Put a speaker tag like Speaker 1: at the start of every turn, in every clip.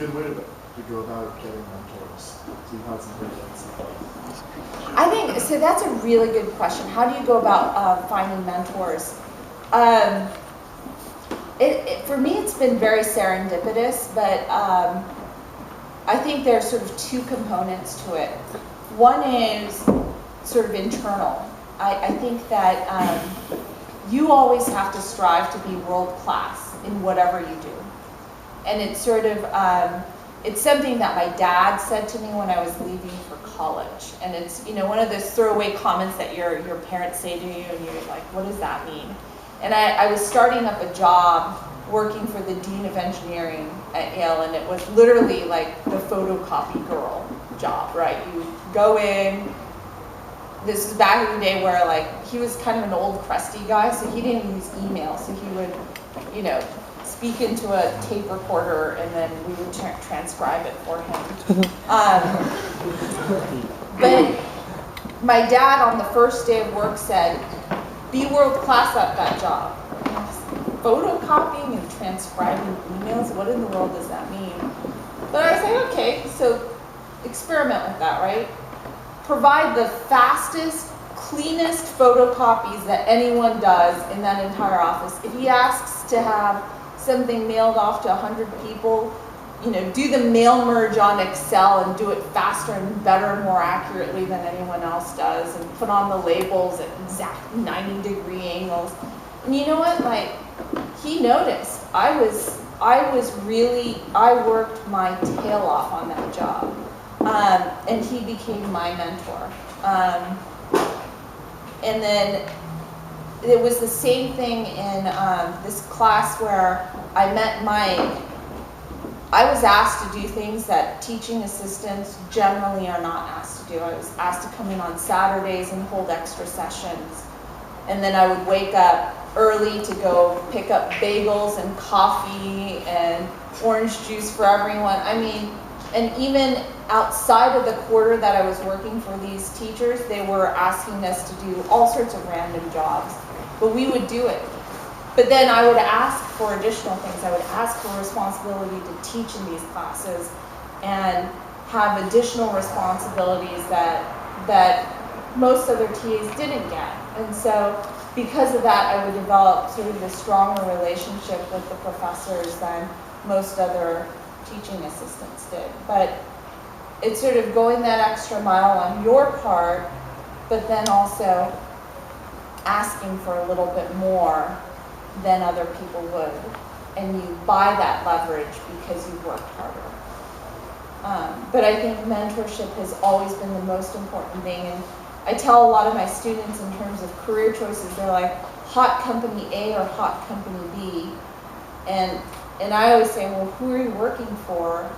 Speaker 1: good way to go about getting mentors? So you've had some great insights.
Speaker 2: I think, so that's a really good question. How do you go about finding mentors? For me, it's been very serendipitous, but I think there's sort of two components to it. One is sort of internal. I think that you always have to strive to be world class in whatever you do. And it's sort of, it's something that my dad said to me when I was leaving for college. And it's, you know, one of those throwaway comments that your parents say to you, and you're like, what does that mean? And I was starting up a job working for the Dean of Engineering at Yale, and it was literally like the photocopy girl job, right? You go in, this is back in the day where like, he was kind of an old crusty guy, so he didn't use email, so he would, you know, speak into a tape recorder and then we would transcribe it for him. But my dad on the first day of work said, be world class at that job. Photocopying and transcribing emails, what in the world does that mean? But I say, okay, so experiment with that, right? Provide the fastest, cleanest photocopies that anyone does in that entire office. If he asks to have something mailed off to 100 people, you know, do the mail merge on Excel and do it faster and better and more accurately than anyone else does, and put on the labels at exact 90-degree angles. And you know what, like, he noticed. I worked my tail off on that job. And he became my mentor. And then it was the same thing in this class where I met Mike. I was asked to do things that teaching assistants generally are not asked to do. I was asked to come in on Saturdays and hold extra sessions. And then I would wake up early to go pick up bagels and coffee and orange juice for everyone. I mean, and even outside of the quarter that I was working for these teachers, they were asking us to do all sorts of random jobs. But we would do it. But then I would ask for additional things. I would ask for responsibility to teach in these classes and have additional responsibilities that most other TAs didn't get. And so because of that, I would develop sort of a stronger relationship with the professors than most other teaching assistants did. But it's sort of going that extra mile on your part, but then also asking for a little bit more than other people would. And you buy that leverage because you've worked harder. But I think mentorship has always been the most important thing. And I tell a lot of my students in terms of career choices, they're like, hot company A or hot company B. And I always say, well, who are you working for?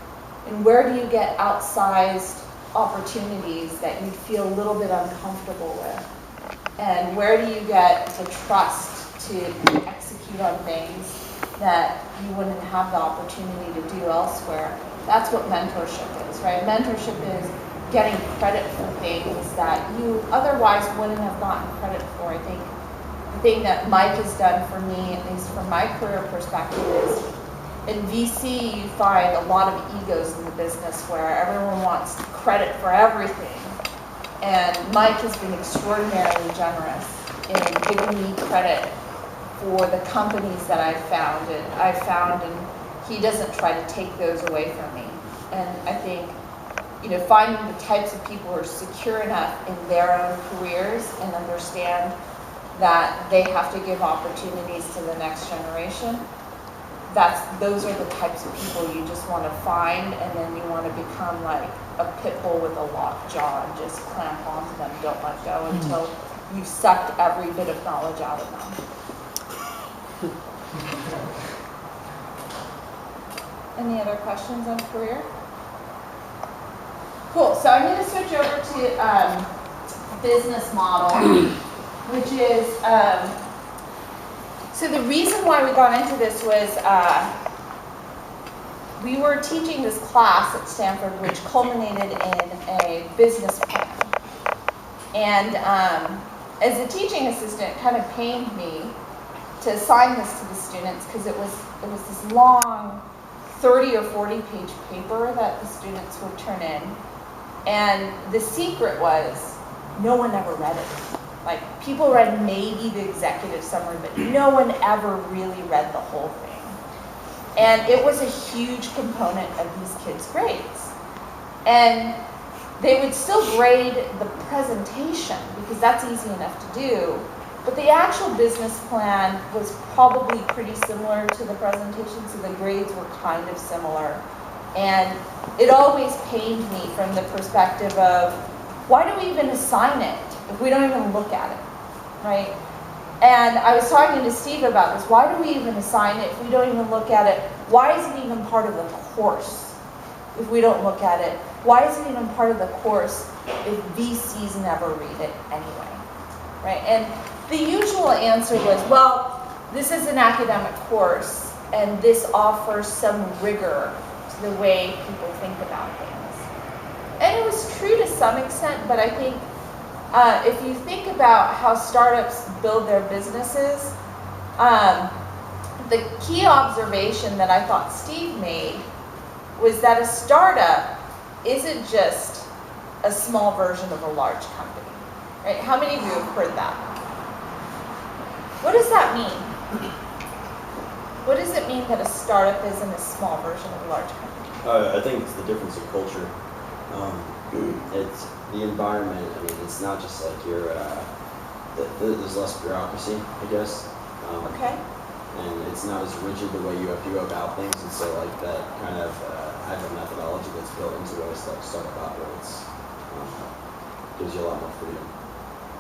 Speaker 2: And where do you get outsized opportunities that you feel a little bit uncomfortable with? And where do you get the trust to execute on things that you wouldn't have the opportunity to do elsewhere? That's what mentorship is, right? Mentorship is getting credit for things that you otherwise wouldn't have gotten credit for. I think the thing that Mike has done for me, at least from my career perspective, is in VC you find a lot of egos in the business where everyone wants credit for everything. And Mike has been extraordinarily generous in giving me credit for the companies that I've found, and he doesn't try to take those away from me. And I think, you know, finding the types of people who are secure enough in their own careers and understand that they have to give opportunities to the next generation, those are the types of people you just want to find, and then you want to become like a pit bull with a locked jaw and just clamp onto them, don't let go until you've sucked every bit of knowledge out of them. Any other questions on career? Cool, so I'm going to switch over to business model, which is, so the reason why we got into this was we were teaching this class at Stanford which culminated in a business plan. And as a teaching assistant, it kind of pained me to assign this to the students because it was this long 30 or 40 page paper that the students would turn in. And the secret was no one ever read it. Like, people read maybe the executive summary, but no one ever really read the whole thing. And it was a huge component of these kids' grades. And they would still grade the presentation because that's easy enough to do, but the actual business plan was probably pretty similar to the presentation, so the grades were kind of similar. And it always pained me from the perspective of, why do we even assign it if we don't even look at it, right? And I was talking to Steve about this. Why do we even assign it if we don't even look at it? Why is it even part of the course if we don't look at it? Why is it even part of the course if VCs never read it anyway, right? And the usual answer was, well, this is an academic course and this offers some rigor to the way people think about things. And it was true to some extent, but I think if you think about how startups build their businesses, the key observation that I thought Steve made was that a startup isn't just a small version of a large company, right? How many of you have heard that? What does that mean? What does it mean that a startup isn't a small version of a large company?
Speaker 3: I think it's the difference in culture. It's the environment. I mean, it's not just like there's less bureaucracy, I guess.
Speaker 2: Okay.
Speaker 3: And it's not as rigid the way you have to go about things, and so like that kind of agile methodology that's built into the way startup operates gives you a lot more freedom.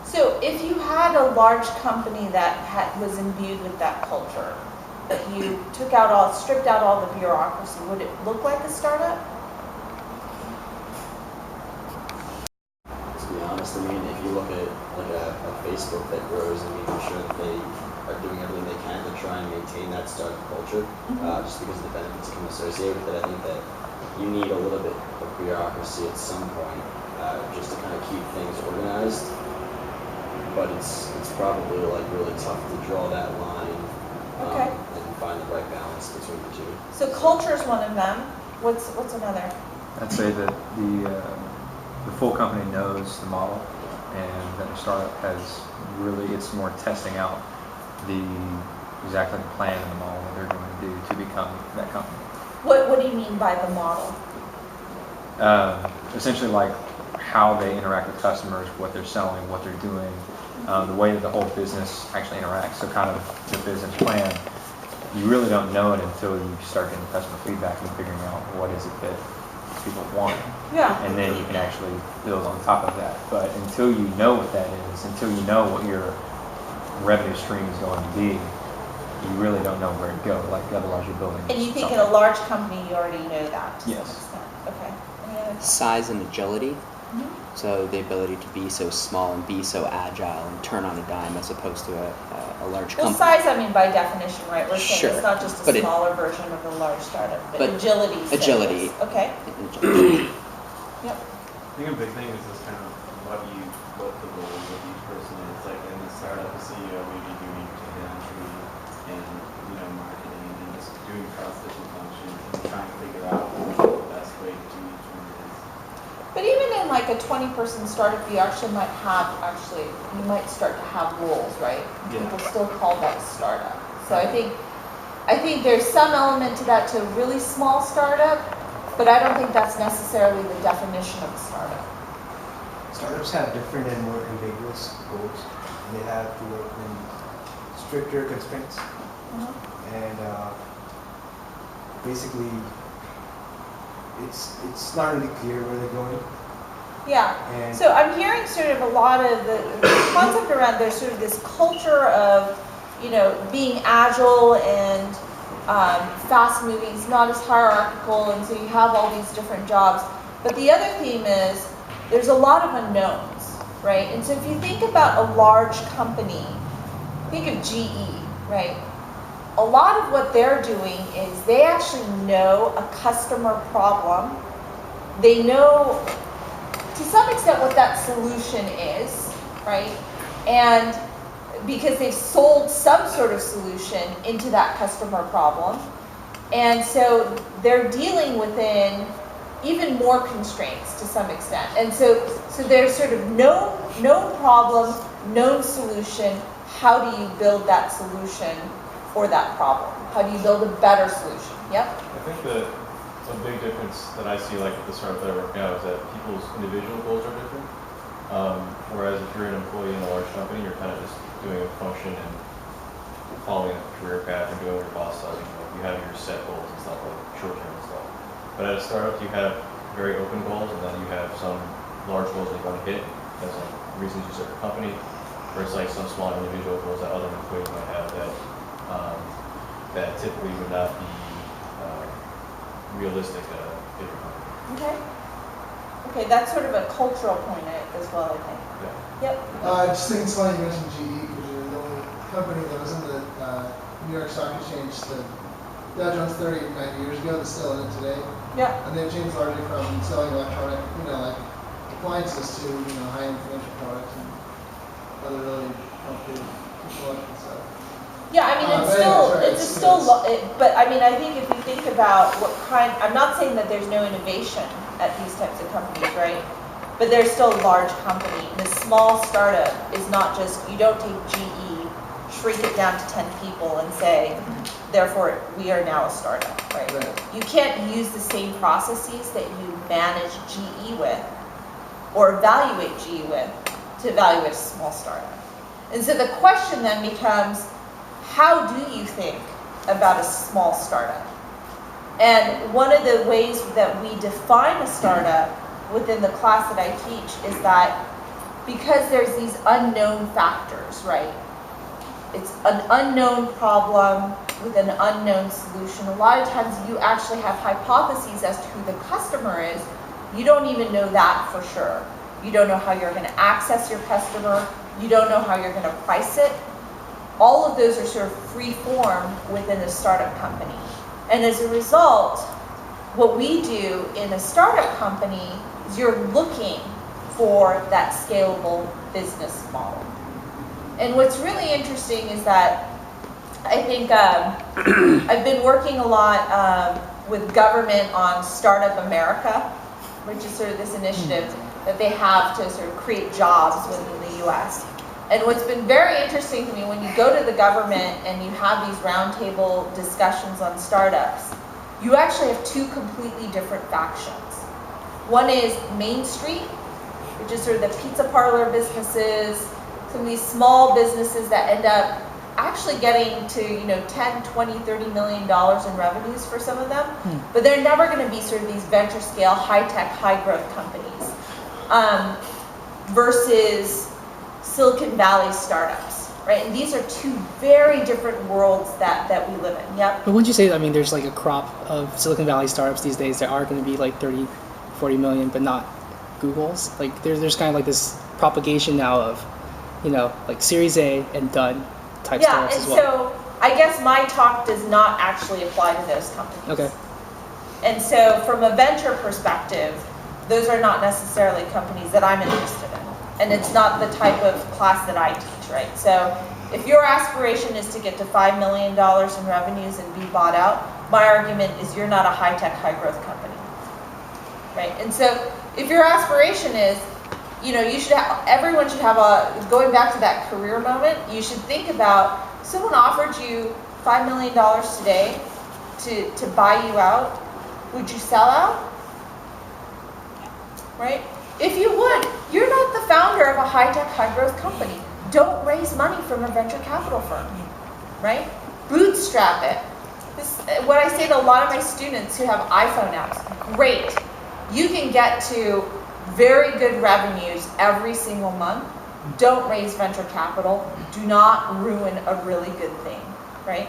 Speaker 2: So if you had a large company that was imbued with that culture, that you stripped out all the bureaucracy, would it look like a startup?
Speaker 3: To be honest, I mean, if you look at like a Facebook that grows and making sure that they are doing everything they can to try and maintain that startup culture, just because of the benefits come associated with it, I think that you need a little bit of bureaucracy at some point just to kind of keep things organized. But it's probably like really tough to draw that line and find the right balance between the two.
Speaker 2: So culture is one of them. What's another?
Speaker 4: I'd say that the full company knows the model, and that a startup it's more testing out exactly the plan and the model that they're going to do to become that company.
Speaker 2: What do you mean by the model?
Speaker 4: Essentially, like how they interact with customers, what they're selling, what they're doing, the way that the whole business actually interacts. So kind of the business plan, you really don't know it until you start getting customer feedback and figuring out what is it that people want.
Speaker 2: Yeah.
Speaker 4: And then you can actually build on top of that. But until you know what that is, until you know what your revenue stream is going to be, you really don't know where to go. Like, otherwise you're building.
Speaker 2: And you think in a large company you already know that to
Speaker 4: Yes.
Speaker 2: some extent. Okay. Any other thoughts?
Speaker 5: Size and agility. So the ability to be so small and be so agile and turn on a dime as opposed to a large
Speaker 2: Well,
Speaker 5: company.
Speaker 2: size, I mean, by definition, right? We're saying
Speaker 5: Sure,
Speaker 2: it's not just a
Speaker 5: but
Speaker 2: smaller version of a large startup, but
Speaker 5: but
Speaker 2: agility.
Speaker 5: agility.
Speaker 2: Says. Okay. Yep.
Speaker 6: I think a big thing is just kind of what the roles of each person is. Like in the startup, the CEO may be doing data entry and marketing and just doing cross-functional functions and trying to figure out what the best way to do each one is.
Speaker 2: But even in like a 20-person startup, you might start to have roles, right?
Speaker 6: Yeah.
Speaker 2: People still call that a startup. So I think there's some element to that to a really small startup, but I don't think that's necessarily the definition of a startup.
Speaker 7: Startups have different and more ambiguous goals. And they have to work in stricter constraints. And basically, it's not really clear where they're going.
Speaker 2: Yeah.
Speaker 7: And
Speaker 2: So I'm hearing sort of a lot of the concept around there's sort of this culture of, being agile and fast moving. It's not as hierarchical, and so you have all these different jobs. But the other theme is there's a lot of unknowns, right? And so if you think about a large company, think of GE, right? A lot of what they're doing is they actually know a customer problem. They know to some extent what that solution is, right? And because they've sold some sort of solution into that customer problem. And so they're dealing within even more constraints to some extent. And so there's sort of known problem, known solution. How do you build that solution for that problem? How do you build a better solution? Yep.
Speaker 8: I think that a big difference that I see, like at the startup that I work now, is that people's individual goals are different. Whereas if you're an employee in a large company, you're kind of just doing a function and following a career path and doing what your boss tells you. You have your set goals and stuff, like short-term stuff. But at a startup, you have very open goals, and then you have some large goals that you want to hit. That's like reasons you start your company, versus like some small individual goals that other employees might have that typically would not be realistic at a bigger company.
Speaker 2: Okay, that's sort of a cultural point as well, I think.
Speaker 8: Yeah.
Speaker 2: Yep.
Speaker 1: I just think it's funny you mentioned GE because you're the only company that was in the New York Stock Exchange, the Dow Jones 30 90 years ago, that's still in it today.
Speaker 2: Yeah.
Speaker 1: And they've changed largely from selling electronic, like appliances to, high-end financial products and other really complicated technological stuff.
Speaker 2: Yeah, I mean, but I mean, I think if you think about I'm not saying that there's no innovation at these types of companies, right? But they're still a large company. And a small startup is not just, you don't take GE, shrink it down to 10 people and say, therefore, we are now a startup, right? You can't use the same processes that you manage GE with or evaluate GE with to evaluate a small startup. And so the question then becomes, how do you think about a small startup? And one of the ways that we define a startup within the class that I teach is that because there's these unknown factors, right? It's an unknown problem with an unknown solution. A lot of times you actually have hypotheses as to who the customer is. You don't even know that for sure. You don't know how you're going to access your customer. You don't know how you're going to price it. All of those are sort of free form within a startup company. And as a result, what we do in a startup company is you're looking for that scalable business model. And what's really interesting is that I think I've been working a lot with government on Startup America, which is sort of this initiative that they have to sort of create jobs within the US. And what's been very interesting to me, when you go to the government and you have these roundtable discussions on startups, you actually have two completely different factions. One is Main Street, which is sort of the pizza parlor businesses, some of these small businesses that end up actually getting to 10, 20, 30 million dollars in revenues for some of them, but they're never going to be sort of these venture scale, high-tech, high-growth companies versus Silicon Valley startups, right? And these are two very different worlds that we live in. Yep.
Speaker 9: But wouldn't you say, I mean, there's like a crop of Silicon Valley startups these days that are going to be like 30, 40 million, but not Google's? Like there's kind of like this propagation now of, like Series A and done type startups as well.
Speaker 2: Yeah, and so I guess my talk does not actually apply to those companies.
Speaker 9: Okay.
Speaker 2: And so from a venture perspective, those are not necessarily companies that I'm interested in. And it's not the type of class that I teach, right? So if your aspiration is to get to $5 million in revenues and be bought out, my argument is you're not a high-tech, high-growth company, right? And so if your aspiration is, everyone should have going back to that career moment, you should think about, someone offered you $5 million today to buy you out, would you sell out? Right? If you would, you're not the founder of a high-tech, high-growth company. Don't raise money from a venture capital firm, right? Bootstrap it. What I say to a lot of my students who have iPhone apps, great. You can get to very good revenues every single month. Don't raise venture capital. Do not ruin a really good thing, right?